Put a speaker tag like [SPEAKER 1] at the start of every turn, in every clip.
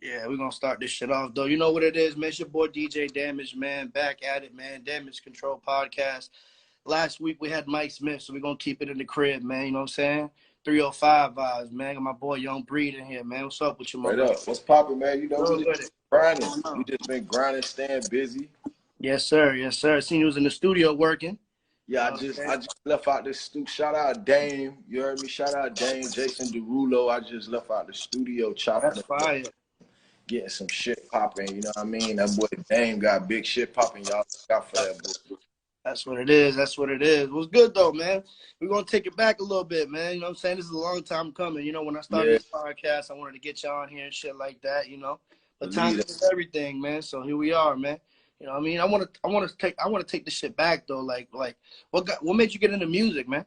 [SPEAKER 1] Yeah, we're gonna start this shit off though. You know what it is, man. It's your boy DJ Damage, man. Back at it, man. Damage Control Podcast. Last week we had Mike Smith, so we're gonna keep it in the crib, man. You know what I'm saying? 305 vibes, man. Got my boy Young Breed in here, man. What's up with you, my brother?
[SPEAKER 2] What's poppin', man? You know, we just grinding. We just been grinding, staying busy.
[SPEAKER 1] Yes, sir. Yes, sir. I seen you was in the studio working.
[SPEAKER 2] Yeah, I just left out the studio. Shout out Dame. You heard me? Shout out Dame, Jason Derulo. I just left out the studio chopping.
[SPEAKER 1] That's fire.
[SPEAKER 2] Getting some shit popping, you know what I mean? That boy Dame got big shit popping, y'all. Got for that boy.
[SPEAKER 1] That's what it is. That's what it is. What's good though, man? We're gonna take it back a little bit, man. You know what I'm saying? This is a long time coming. You know, when I started this podcast, I wanted to get y'all on here and shit like that, you know. But time is everything, man. So here we are, man. You know what I mean? I wanna take this shit back though. Like what made you get into music, man?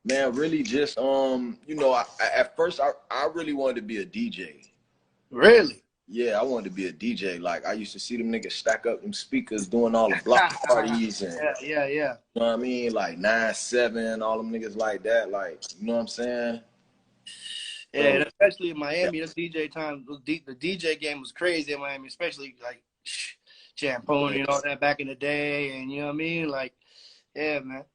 [SPEAKER 2] Man, really just you know, at first I really wanted to be a DJ.
[SPEAKER 1] Really?
[SPEAKER 2] Yeah, I wanted to be a DJ. Like, I used to see them niggas stack up them speakers doing all the block parties and
[SPEAKER 1] yeah. You
[SPEAKER 2] know what I mean? Like 9-7, all them niggas like that. Like, you know what I'm saying?
[SPEAKER 1] Yeah, so, especially in Miami, the DJ time, the DJ game was crazy in Miami, especially like Jampone and all that back in the day, and you know what I mean? Like, yeah, man.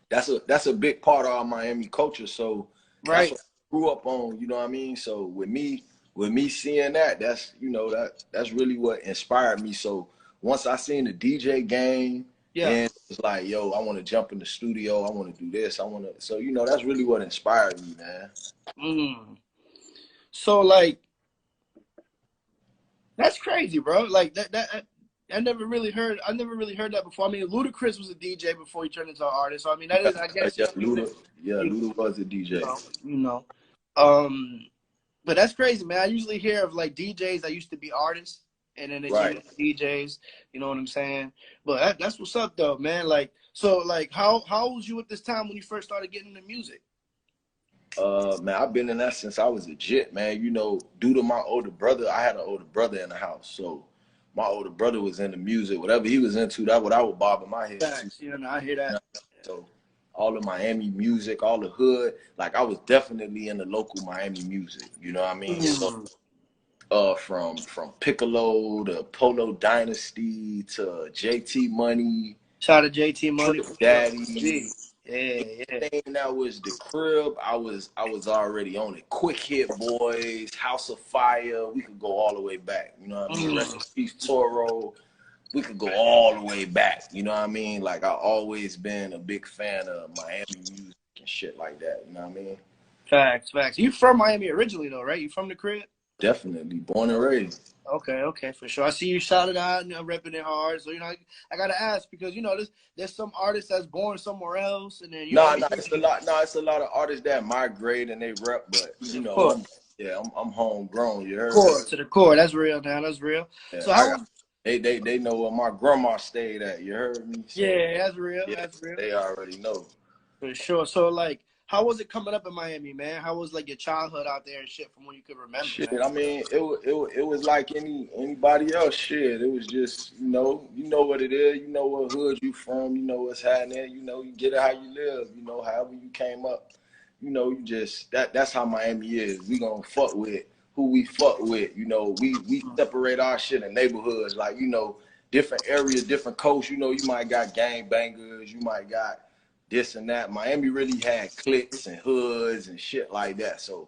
[SPEAKER 2] That's a big part of our Miami culture. So
[SPEAKER 1] right,
[SPEAKER 2] that's what I grew up on. You know what I mean? So with me seeing that, that's, you know, that's really what inspired me. So once I seen the DJ game, then it's like, yo, I want to jump in the studio. I want to do this. So, you know, that's really what inspired me, man.
[SPEAKER 1] So like, that's crazy, bro. Like that I never really heard that before. I mean, Ludacris was a DJ before he turned into an artist. So I mean, that is, I guess.
[SPEAKER 2] Luda was a DJ.
[SPEAKER 1] You know. But that's crazy, man. I usually hear of like DJs that used to be artists, and then they turn into DJs. You know what I'm saying? But that's what's up, though, man. Like, so, like, how old was you at this time when you first started getting into music?
[SPEAKER 2] Man, I've been in that since I was a jit, man. You know, due to my older brother, I had an older brother in the house, so my older brother was into music. Whatever he was into, that's what I would bob in my head.
[SPEAKER 1] You know, I hear that.
[SPEAKER 2] So all the Miami music, all the hood, like I was definitely in the local Miami music. You know what I mean? So, from Piccolo to Polo Dynasty to JT Money.
[SPEAKER 1] Shout out to JT Money,
[SPEAKER 2] Daddy.
[SPEAKER 1] Anything
[SPEAKER 2] that was the crib, I was already on it. Quick Hit Boys, House of Fire. We could go all the way back. You know what I mean? Rest in peace, Toro. We could go all the way back. You know what I mean? Like, I always been a big fan of Miami music and shit like that. You know what I mean?
[SPEAKER 1] Facts. You from Miami originally, though, right? You from the crib?
[SPEAKER 2] Definitely. Born and raised.
[SPEAKER 1] Okay, for sure. I see you shouted out and repping it hard. So, you know, I got to ask because, you know, there's some artists that's born somewhere else. And then,
[SPEAKER 2] it's a lot of artists that migrate and they rep, but, you know, I'm homegrown. You heard me?
[SPEAKER 1] To the core. That's real, now. That's real.
[SPEAKER 2] Yeah, so they know where my grandma stayed at. You heard me? So,
[SPEAKER 1] yeah, that's real. Yeah, that's real.
[SPEAKER 2] They already know.
[SPEAKER 1] For sure. So, like, how was it coming up in Miami, man? How was, like, your childhood out there and shit from when you could remember?
[SPEAKER 2] Shit,
[SPEAKER 1] man?
[SPEAKER 2] I mean, it was like anybody else. Shit, it was just, you know what it is. You know what hood you from. You know what's happening. You know, you get it how you live. You know, however you came up. You know, you just, that's how Miami is. We gonna fuck with who we fuck with. You know, we separate our shit in neighborhoods. Like, you know, different areas, different coasts. You know, you might got gang bangers. You might got this and that. Miami really had cliques and hoods and shit like that. So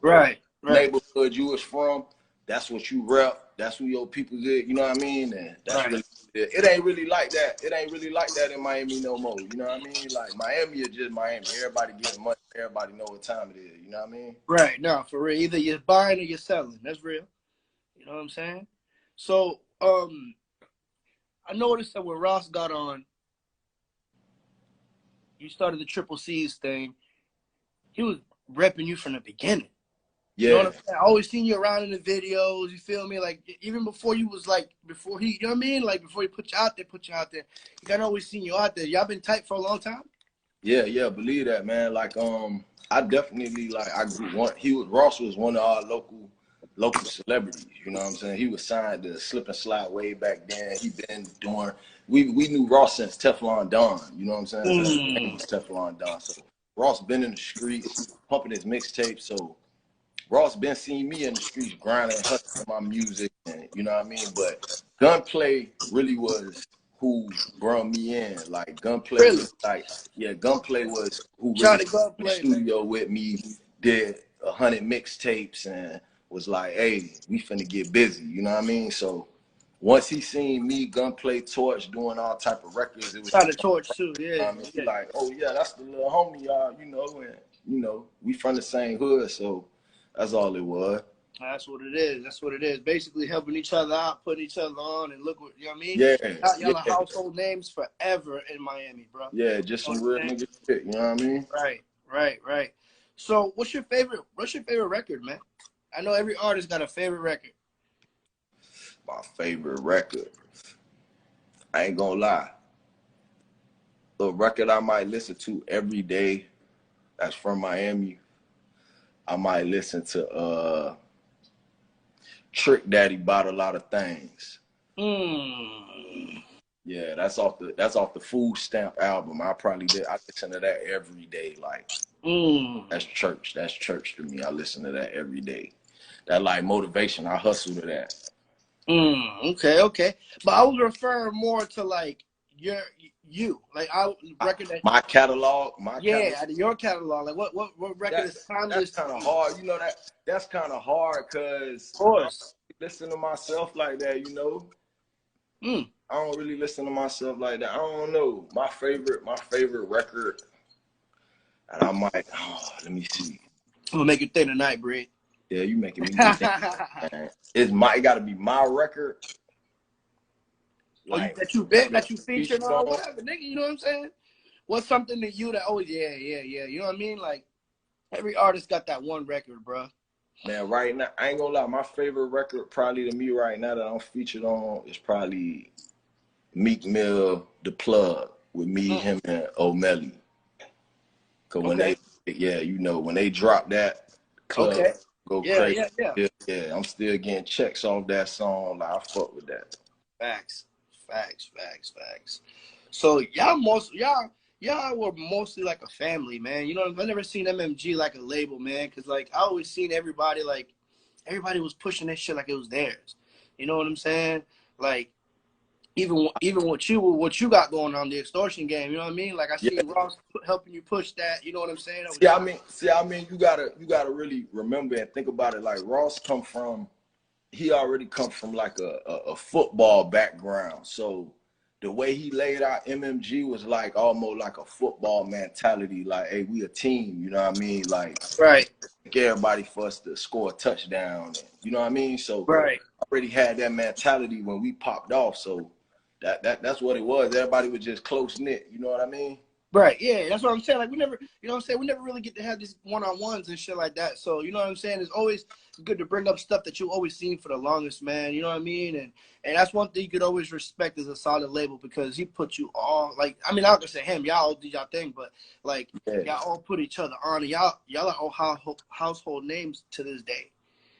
[SPEAKER 2] neighborhood you was from, that's what you rep. That's who your people did. You know what I mean? And that's really it. Ain't really like that. It ain't really like that in Miami no more. You know what I mean? Like, Miami is just Miami. Everybody getting money. Everybody know what time it is. You know what I mean?
[SPEAKER 1] Right. No, for real. Either you're buying or you're selling. That's real. You know what I'm saying? So, I noticed that when Ross got on, you started the Triple C's thing. He was repping you from the beginning.
[SPEAKER 2] Yeah.
[SPEAKER 1] You know what I'm saying? I always seen you around in the videos. You feel me? Like, even before you was like, before he, you know what I mean? Like, before he put you out there. You got always seen you out there. Y'all been tight for a long time?
[SPEAKER 2] Yeah, believe that, man. Like, I definitely, like, Ross was one of our local celebrities. You know what I'm saying? He was signed to Slip and Slide way back then. He been doing. We knew Ross since Teflon Don. You know what I'm saying? Since Teflon Don. So Ross been in the streets, pumping his mixtape. So Ross been seeing me in the streets grinding, hustling my music, and you know what I mean. But Gunplay really was who brought me in. Like Gunplay
[SPEAKER 1] Really?
[SPEAKER 2] was like, yeah, Gunplay was who really
[SPEAKER 1] Johnny
[SPEAKER 2] in the
[SPEAKER 1] Gunplay, man.
[SPEAKER 2] studio with me, did 100 mixtapes, and was like, hey, we finna get busy. You know what I mean? So once he seen me, Gunplay, Torch, doing all type of records, it was
[SPEAKER 1] Shot
[SPEAKER 2] just,
[SPEAKER 1] a torch too, yeah.
[SPEAKER 2] I mean, he like, oh yeah, that's the little homie, y'all, you know, and you know, we from the same hood, so that's all it was.
[SPEAKER 1] That's what it is. That's what it is. Basically helping each other out, putting each other on, and look what, you know what I mean?
[SPEAKER 2] Yeah,
[SPEAKER 1] Y'all
[SPEAKER 2] yeah,
[SPEAKER 1] are household names forever in Miami, bro.
[SPEAKER 2] yeah, just
[SPEAKER 1] You know
[SPEAKER 2] some
[SPEAKER 1] what
[SPEAKER 2] real
[SPEAKER 1] I'm saying?
[SPEAKER 2] nigga shit, you know what I mean?
[SPEAKER 1] Right. So what's your favorite record, man? I know every artist got a favorite record.
[SPEAKER 2] My favorite record, I ain't gonna lie. The record I might listen to every day that's from Miami, I might listen to Trick Daddy Bought a Lot of Things. Yeah, that's off the Food Stamp album. I listen to that every day. Like that's church. That's church to me. I listen to that every day. That like motivation. I hustle to that.
[SPEAKER 1] Okay. But I was referring more to like you. Like I record that
[SPEAKER 2] my catalog.
[SPEAKER 1] your catalog. Like what record is timeless?
[SPEAKER 2] That's kind of hard. You know that's kind of hard because
[SPEAKER 1] of course.
[SPEAKER 2] I don't listen to myself like that, you know. I don't really listen to myself like that. I don't know. My favorite record, and I might. Oh, let me see.
[SPEAKER 1] I'm gonna make you think tonight, Bree.
[SPEAKER 2] Yeah, you making me think. It got to be my record.
[SPEAKER 1] Like, that you featured on, whatever, nigga. You know what I'm saying? What's something that you that yeah. You know what I mean? Like every artist got that one record, bro.
[SPEAKER 2] Man, right now I ain't gonna lie. My favorite record, probably to me right now that I'm featured on, is probably Meek Mill, The Plug, with me, him, and O'Malley. Cause when when they drop that, club go crazy. Yeah. I'm still getting checks off that song. Like I fuck with that.
[SPEAKER 1] Facts. So y'all were mostly like a family, man. You know, I've never seen MMG like a label, man. Cause like I always seen everybody was pushing that shit like it was theirs. You know what I'm saying? Like even what you got going on, the extortion game. You know what I mean? Like I see Ross helping you push that. You know what I'm saying?
[SPEAKER 2] I mean, you gotta really remember and think about it. Like Ross he already come from like a football background. So the way he laid out MMG was like almost like a football mentality. Like, hey, we a team. You know what I mean? Like,
[SPEAKER 1] right.
[SPEAKER 2] Everybody for us to score a touchdown. You know what I mean? So
[SPEAKER 1] right.
[SPEAKER 2] I already had that mentality when we popped off. So that's what it was. Everybody was just close knit. You know what I mean?
[SPEAKER 1] Right, yeah, that's what I'm saying. Like we never really get to have these one-on-ones and shit like that. So you know what I'm saying? It's always good to bring up stuff that you always seen for the longest, man. You know what I mean? And that's one thing you could always respect as a solid label because he put you all like. I mean, I don't say him. Y'all all did y'all thing, but like y'all all put each other on. And y'all are all household names to this day.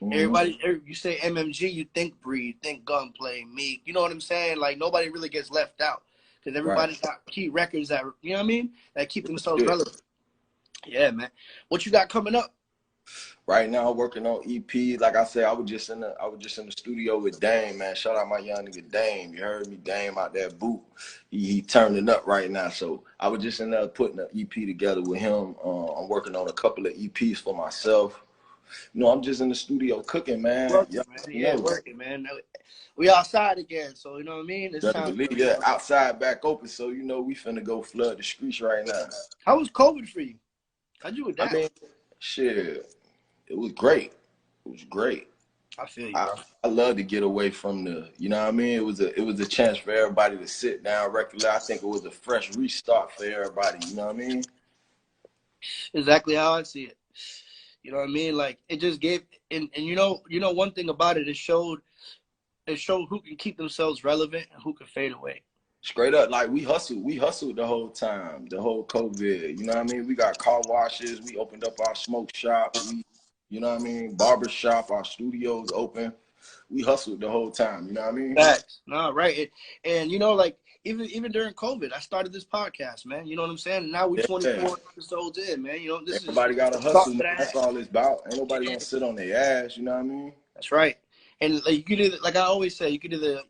[SPEAKER 1] Everybody, you say MMG, you think Breed, think Gunplay, Meek. You know what I'm saying? Like nobody really gets left out. Because everybody got key records that, you know what I mean, that keep themselves relevant. Yeah, man. What you got coming up?
[SPEAKER 2] Right now, I'm working on EP. Like I said, I was just in the studio with Dame, man. Shout out my young nigga Dame. You heard me, Dame out there boot. He turning up right now. So I was just in there putting an EP together with him. I'm working on a couple of EPs for myself. You know, I'm just in the studio cooking, man.
[SPEAKER 1] Working, man. We outside again, so you know what I mean? It's time.
[SPEAKER 2] Outside back open, so you know we finna go flood the streets right now.
[SPEAKER 1] How was COVID for you? How'd you adapt?
[SPEAKER 2] I mean, shit, it was great. It was great.
[SPEAKER 1] I feel you, bro.
[SPEAKER 2] I love to get away from you know what I mean? It was a chance for everybody to sit down regularly. I think it was a fresh restart for everybody, you know what I mean?
[SPEAKER 1] Exactly how I see it. You know what I mean? Like it just gave and you know one thing about it showed who can keep themselves relevant and who can fade away.
[SPEAKER 2] Straight up, like we hustled the whole time, the whole COVID. You know what I mean? We got car washes, we opened up our smoke shop, you know what I mean, barber shop, our studios open. We hustled the whole time, you know what I mean?
[SPEAKER 1] Facts. No, right. And you know, like even during COVID, I started this podcast, man. You know what I'm saying? And now we're 24 episodes in, man. You know, this
[SPEAKER 2] everybody got to hustle. That's all it's about. Ain't nobody gonna sit on their ass. You know what I mean?
[SPEAKER 1] That's right. And like, you could either, like I always say, you could either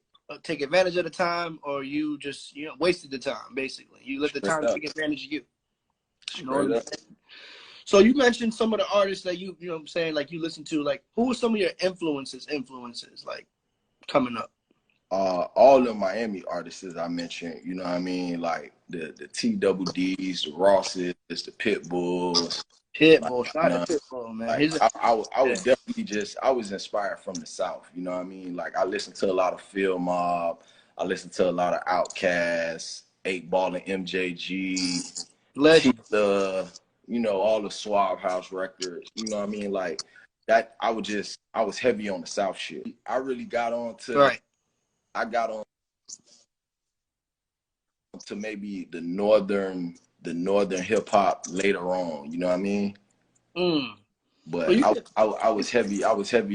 [SPEAKER 1] take advantage of the time, or you just wasted the time. Basically, you let the time take advantage of you. You know what I'm saying? So you mentioned some of the artists that you know what I'm saying, like you listen to. Like, who were some of your influences like coming up?
[SPEAKER 2] All the Miami artists I mentioned, you know what I mean, like the TWDs, the Rosses, the Pitbulls.
[SPEAKER 1] Pitbull, shout out to Pitbull, man.
[SPEAKER 2] Like, I was definitely I was inspired from the South, you know what I mean? Like, I listened to a lot of Phil Mob, I listened to a lot of Outkast, 8 Ball and MJG,
[SPEAKER 1] Legend.
[SPEAKER 2] All the Swab House records, you know what I mean? Like that, I was heavy on the South shit. I really got on to I got on to maybe the northern hip hop later on, you know what I mean? But I was heavy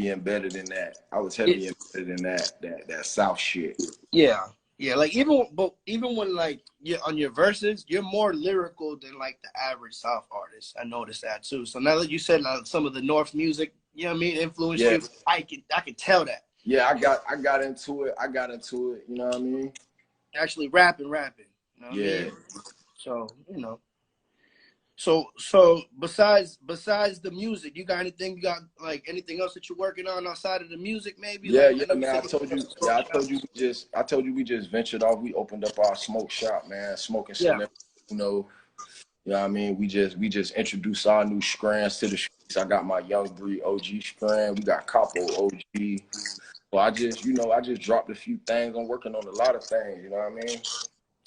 [SPEAKER 2] embedded in that. I was heavy embedded in that South shit.
[SPEAKER 1] Yeah. Like even when like you're on your verses, you're more lyrical than like the average South artist. I noticed that too. So now that you said some of the North music, you know what I mean, influenced you, I can tell that.
[SPEAKER 2] Yeah, I got into it. You know what I mean?
[SPEAKER 1] Actually rapping. You know what I mean? So So besides the music, you got anything? You got like anything else that you're working on outside of the music? Maybe. Man.
[SPEAKER 2] I told you we just ventured off. We opened up our smoke shop, man. Smoking celebrity, you know what I mean? We just introduced our new strands to the streets. I got my Young Breed OG strand. We got Capo OG. So I just dropped a few things. I'm working on a lot of things, you know what I mean?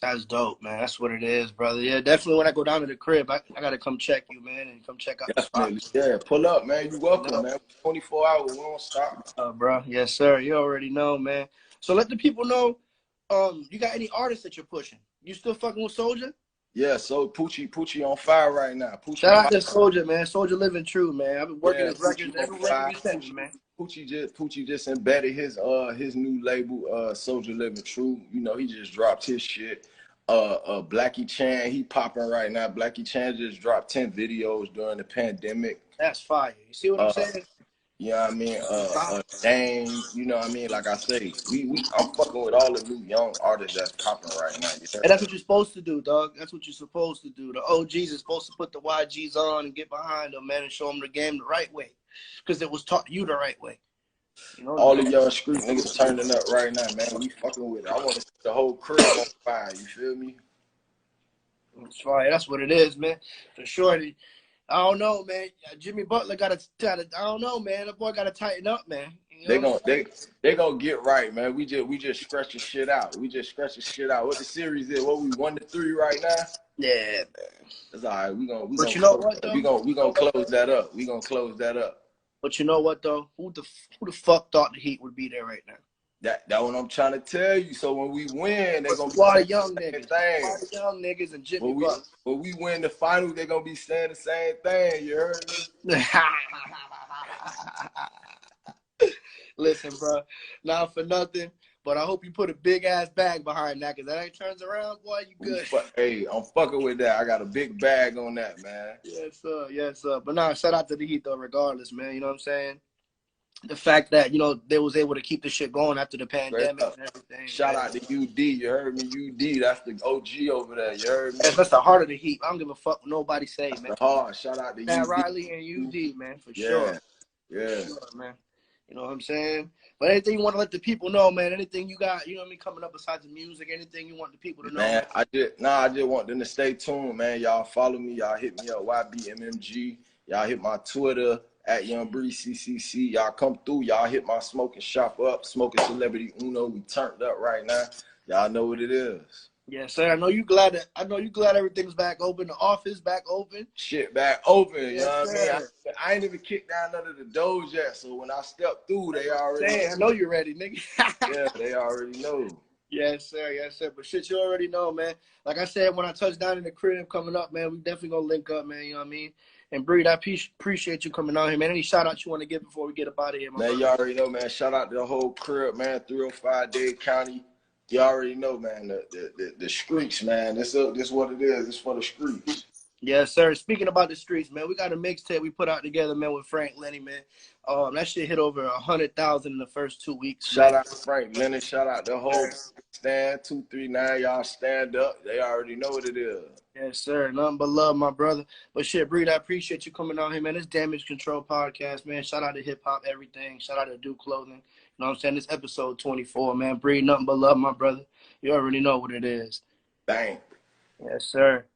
[SPEAKER 1] That's dope, man. That's what it is, brother. Yeah, definitely when I go down to the crib, I got to come check you, man, and come check out the spot.
[SPEAKER 2] Yeah, pull up, man. You welcome, man. 24 hours, we don't stop.
[SPEAKER 1] Bro. Yes, sir. You already know, man. So let the people know, you got any artists that you're pushing? You still fucking with Soulja?
[SPEAKER 2] Yeah, so Poochie on fire right now.
[SPEAKER 1] Shout out to Soulja, man. Soulja living true, man. I've been working his records every record you send me, man.
[SPEAKER 2] Poochie just embedded his new label, Soulja Living True. You know, he just dropped his shit. Blackie Chan, he popping right now. Blackie Chan just dropped 10 videos during the pandemic.
[SPEAKER 1] That's fire. You see what I'm saying?
[SPEAKER 2] You know what I mean? Dang, you know what I mean? Like I say, I'm fucking with all the new young artists that's popping right now.
[SPEAKER 1] And that's what you're supposed to do, dog. That's what you're supposed to do. The OGs are supposed to put the YGs on and get behind them, man, and show them the game the right way. Because it was taught you the right way. You know,
[SPEAKER 2] all the young street niggas turning up right now, man. We fucking with it. I want to see the whole crib on fire. You feel me?
[SPEAKER 1] That's fire. That's what it is, man. For sure. I don't know, man. Jimmy Butler got to. I don't know, man. That boy got to tighten up, man.
[SPEAKER 2] You know they gonna get right, man. We just scratch the shit out. What the series is? What we 1-3 right now?
[SPEAKER 1] Yeah, man.
[SPEAKER 2] That's all right. We gonna close that up. We gonna close that up.
[SPEAKER 1] But you know what though? Who the fuck thought the Heat would be there right now?
[SPEAKER 2] That what I'm trying to tell you. So when we win, they're gonna be
[SPEAKER 1] a lot of young niggas. A lot of young niggas and Jimmy Butler.
[SPEAKER 2] When we win the finals, they're gonna be saying the same thing. You heard me?
[SPEAKER 1] Listen, bro. Not for nothing, but I hope you put a big ass bag behind that, because that ain't turns around, boy. You good?
[SPEAKER 2] Hey, I'm fucking with that. I got a big bag on that, man.
[SPEAKER 1] Yes, sir. Yes, sir. But nah, shout out to the Heat though, regardless, man. You know what I'm saying? The fact that, you know, they was able to keep the shit going after the pandemic and everything.
[SPEAKER 2] Shout out to UD. You heard me? UD. That's the OG over there. You heard me?
[SPEAKER 1] That's the heart of the Heat. I don't give a fuck what nobody say, man.
[SPEAKER 2] Shout out to
[SPEAKER 1] Pat Riley and UD, man, for sure.
[SPEAKER 2] Yeah.
[SPEAKER 1] For sure, man. You know what I'm saying? But anything you want to let the people know, man, anything you got, you know what I mean, coming up besides the music, anything you want the people to know?
[SPEAKER 2] Man, I just want them to stay tuned, man. Y'all follow me. Y'all hit me up, YBMMG. Y'all hit my Twitter, @YoungBreeCCC. Y'all come through. Y'all hit my smoking shop up, Smoking Celebrity Uno. We turned up right now. Y'all know what it is.
[SPEAKER 1] Yes, sir. I know you glad everything's back open. The office back open.
[SPEAKER 2] Shit back open. You know what I mean? I ain't even kicked down none of the doors yet. So when I step through, they already.
[SPEAKER 1] I know you're ready, nigga.
[SPEAKER 2] Yeah, they already know.
[SPEAKER 1] Yes, sir. Yes, sir. But shit, you already know, man. Like I said, when I touch down in the crib coming up, man, we definitely gonna link up, man. You know what I mean? And Breed, I appreciate you coming out here, man. Any shout outs you want to give before we get up out of here,
[SPEAKER 2] man? You already know, man. Shout out to the whole crib, man. 305 Dade County. You already know, man. The streets, man. This what it is. It's for the streets.
[SPEAKER 1] Yes, sir. Speaking about the streets, man, we got a mixtape we put out together, man, with Frank Lenny, man. That shit hit over 100,000 in the first 2 weeks.
[SPEAKER 2] Shout out to Frank Lenny. Shout out the whole Stand 239. Y'all stand up. They already know what it is.
[SPEAKER 1] Yes, sir. Nothing but love, my brother. But shit, Breed, I appreciate you coming on here, man. This Damage Control podcast, man. Shout out to Hip Hop Everything. Shout out to Duke Clothing. You know what I'm saying? This episode 24, man. Breed, nothing but love, my brother. You already know what it is.
[SPEAKER 2] Bang.
[SPEAKER 1] Yes, sir.